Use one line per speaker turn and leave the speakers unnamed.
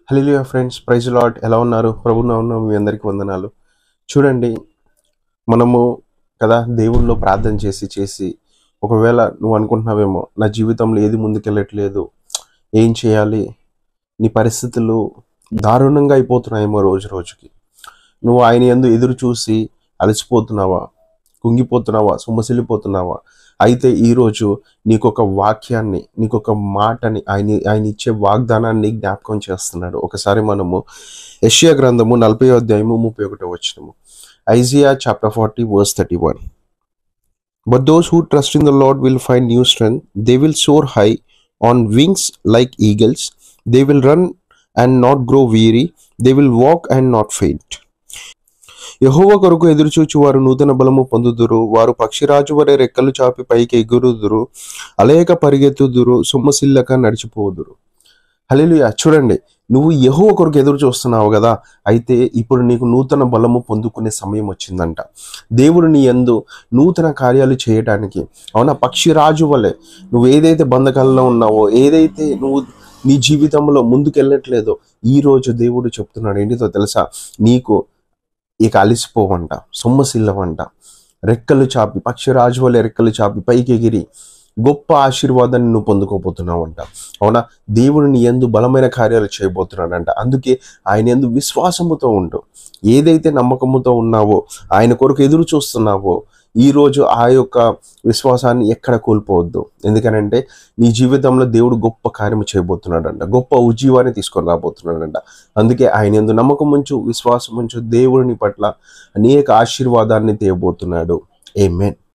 హల్లెలూయా friends, praise lord. ఎలా ఉన్నారు? ప్రభువునామమున మీ అందరికీ వందనాలు. చూడండి, మనము కదా దేవునిలో ప్రార్థన చేసి ఒకవేళ నువ్వు అనుకుంటున్నావేమో, నా జీవితంలో ఏది ముందుకెళ్ళట్లేదు, ఏం చేయాలి, నీ పరిస్థితులు దారుణంగా అయిపోతున్నాయేమో రోజు రోజుకి. నువ్వు ఆయన యందు ఎదురు చూసి అలసిపోతున్నావా, కుంగిపోతున్నావా, సొమ్మసిల్లిపోతున్నావా? అయితే ఈరోజు నీకొక వాక్యాన్ని, నీకొక మాటని, ఆయన ఇచ్చే వాగ్దానాన్ని జ్ఞాపకం చేస్తున్నాడు. ఒకసారి మనము యెషయా గ్రంథము 40వ అధ్యాయము 31వ వచనము, Isaiah chapter 40 verse 31. But those who trust in the Lord will find new strength. They will soar high on wings like eagles. They will run and not grow weary. They will walk and not faint. యెహోవా కొరకు ఎదురుచూచి వారు నూతన బలము పొందుదురు. వారు పక్షిరాజు వలె రెక్కలు చాపి పైకి ఎగురుదురు. అలేక పరిగెత్తుదురు, సొమ్మసిల్లక నడిచిపోదురు. హల్లెలూయా. చూడండి, నువ్వు యెహోవా కొరకు ఎదురు చూస్తున్నావు కదా, అయితే ఇప్పుడు నీకు నూతన బలము పొందుకునే సమయం వచ్చిందంట. దేవుడు నీ యందు నూతన కార్యాలు చేయటానికి, అవునా, పక్షిరాజు వలె నువ్వు ఏదైతే బంధకాలలో ఉన్నావో, ఏదైతే నువ్వు నీ జీవితంలో ముందుకెళ్ళట్లేదో, ఈ రోజు దేవుడు చెప్తున్నాడు ఏంటిదో తెలుసా? నీకు ఇక అలిసిపోవంట, సొమ్మసిల్లవంట, రెక్కలు చాపి పక్షిరాజు వలె రెక్కలు చాపి పైకి ఎగిరి గొప్ప ఆశీర్వాదాన్ని నువ్వు పొందుకోబోతున్నావంట. అవునా, దేవుడు నీ యందు బలమైన కార్యాలు చేయబోతున్నాడంట. అందుకే ఆయన యందు విశ్వాసముతో ఉండు. ఏదైతే నమ్మకముతో ఉన్నావో, ఆయన కొరకు ఎదురు చూస్తున్నావో, ఈరోజు ఆ యొక్క విశ్వాసాన్ని ఎక్కడ కోల్పోవద్దు. ఎందుకనంటే నీ జీవితంలో దేవుడు గొప్ప కార్యము చేయబోతున్నాడంట, గొప్ప ఉజ్జీవాన్ని తీసుకొని రాబోతున్నాడంట. అందుకే ఆయన యందు నమ్మకం ఉంచు, విశ్వాసం ఉంచు. దేవుడిని పట్ల అనేక ఆశీర్వాదాన్ని తేయబోతున్నాడు. ఆమేన్.